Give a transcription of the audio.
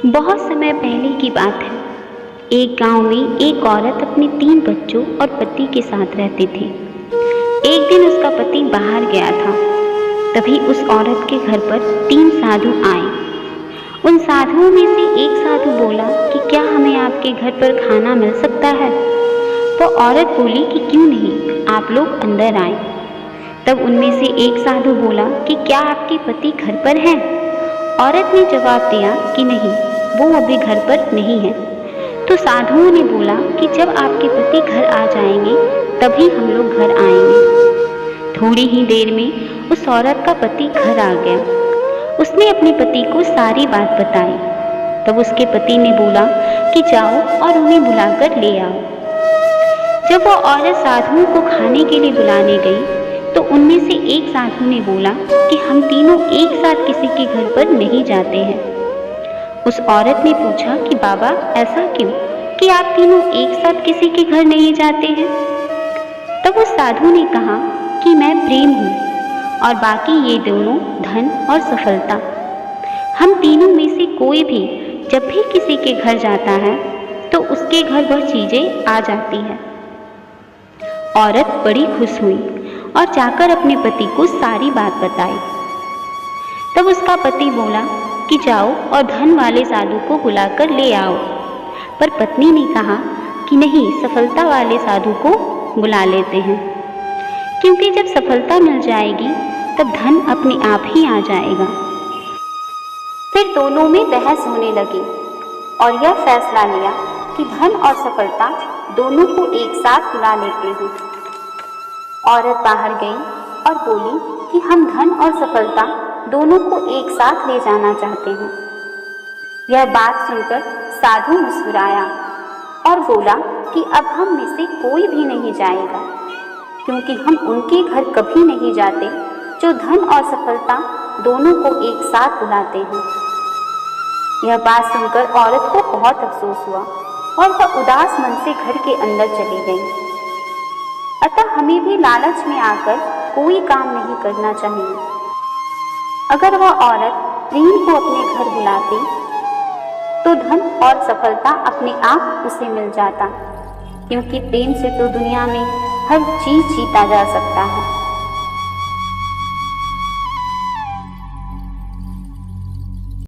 बहुत समय पहले की बात है। एक गांव में एक औरत अपने 3 बच्चों और पति के साथ रहती थी। एक दिन उसका पति बाहर गया था। तभी उस औरत के घर पर 3 साधु आए। उन साधुओं में से एक साधु बोला कि क्या हमें आपके घर पर खाना मिल सकता है। वो औरत बोली कि क्यों नहीं, आप लोग अंदर आए। तब उनमें से एक साधु बोला कि क्या आपके पति घर पर हैं। औरत ने जवाब दिया कि नहीं, वो अभी घर पर नहीं है। तो साधुओं ने बोला कि जब आपके पति घर आ जाएंगे तभी हम लोग घर आएंगे। थोड़ी ही देर में उस औरत का पति घर आ गया। उसने अपने पति को सारी बात बताई। तब उसके पति ने बोला कि जाओ और उन्हें बुलाकर ले आओ। जब वो औरत साधुओं को खाने के लिए बुलाने गई तो उनमें से एक साधु ने बोला कि हम तीनों एक साथ किसी के घर पर नहीं जाते हैं। उस औरत ने पूछा कि बाबा ऐसा क्यों कि आप तीनों एक साथ किसी के घर नहीं जाते हैं। तब उस साधु ने कहा कि मैं प्रेम हूँ और बाकी ये दोनों धन और सफलता। हम तीनों में से कोई भी जब भी किसी के घर जाता है तो उसके घर वह चीजें आ जाती है। औरत बड़ी खुश हुई और जाकर अपने पति को सारी बात बताई। तब उसका पति बोला कि जाओ और धन वाले साधु को बुलाकर ले आओ। पर पत्नी ने कहा कि नहीं, सफलता वाले साधु को बुला लेते हैं, क्योंकि जब सफलता मिल जाएगी तब धन अपने आप ही आ जाएगा। फिर दोनों में बहस होने लगी और यह फैसला लिया कि धन और सफलता दोनों को एक साथ बुला लेते हैं। औरत बाहर गई और बोली कि हम धन और सफलता दोनों को एक साथ ले जाना चाहते हैं। यह बात सुनकर साधु मुस्कुराया और बोला कि अब हम में से कोई भी नहीं जाएगा, क्योंकि हम उनके घर कभी नहीं जाते जो धन और सफलता दोनों को एक साथ बुलाते हैं। यह बात सुनकर औरत को बहुत अफसोस हुआ और वह उदास मन से घर के अंदर चली गई। अतः हमें भी लालच में आकर कोई काम नहीं करना चाहिए। अगर वह औरत प्रेम को अपने घर बुलाती तो धन और सफलता अपने आप उसे मिल जाता, क्योंकि प्रेम से तो दुनिया में हर चीज जीता जा सकता है।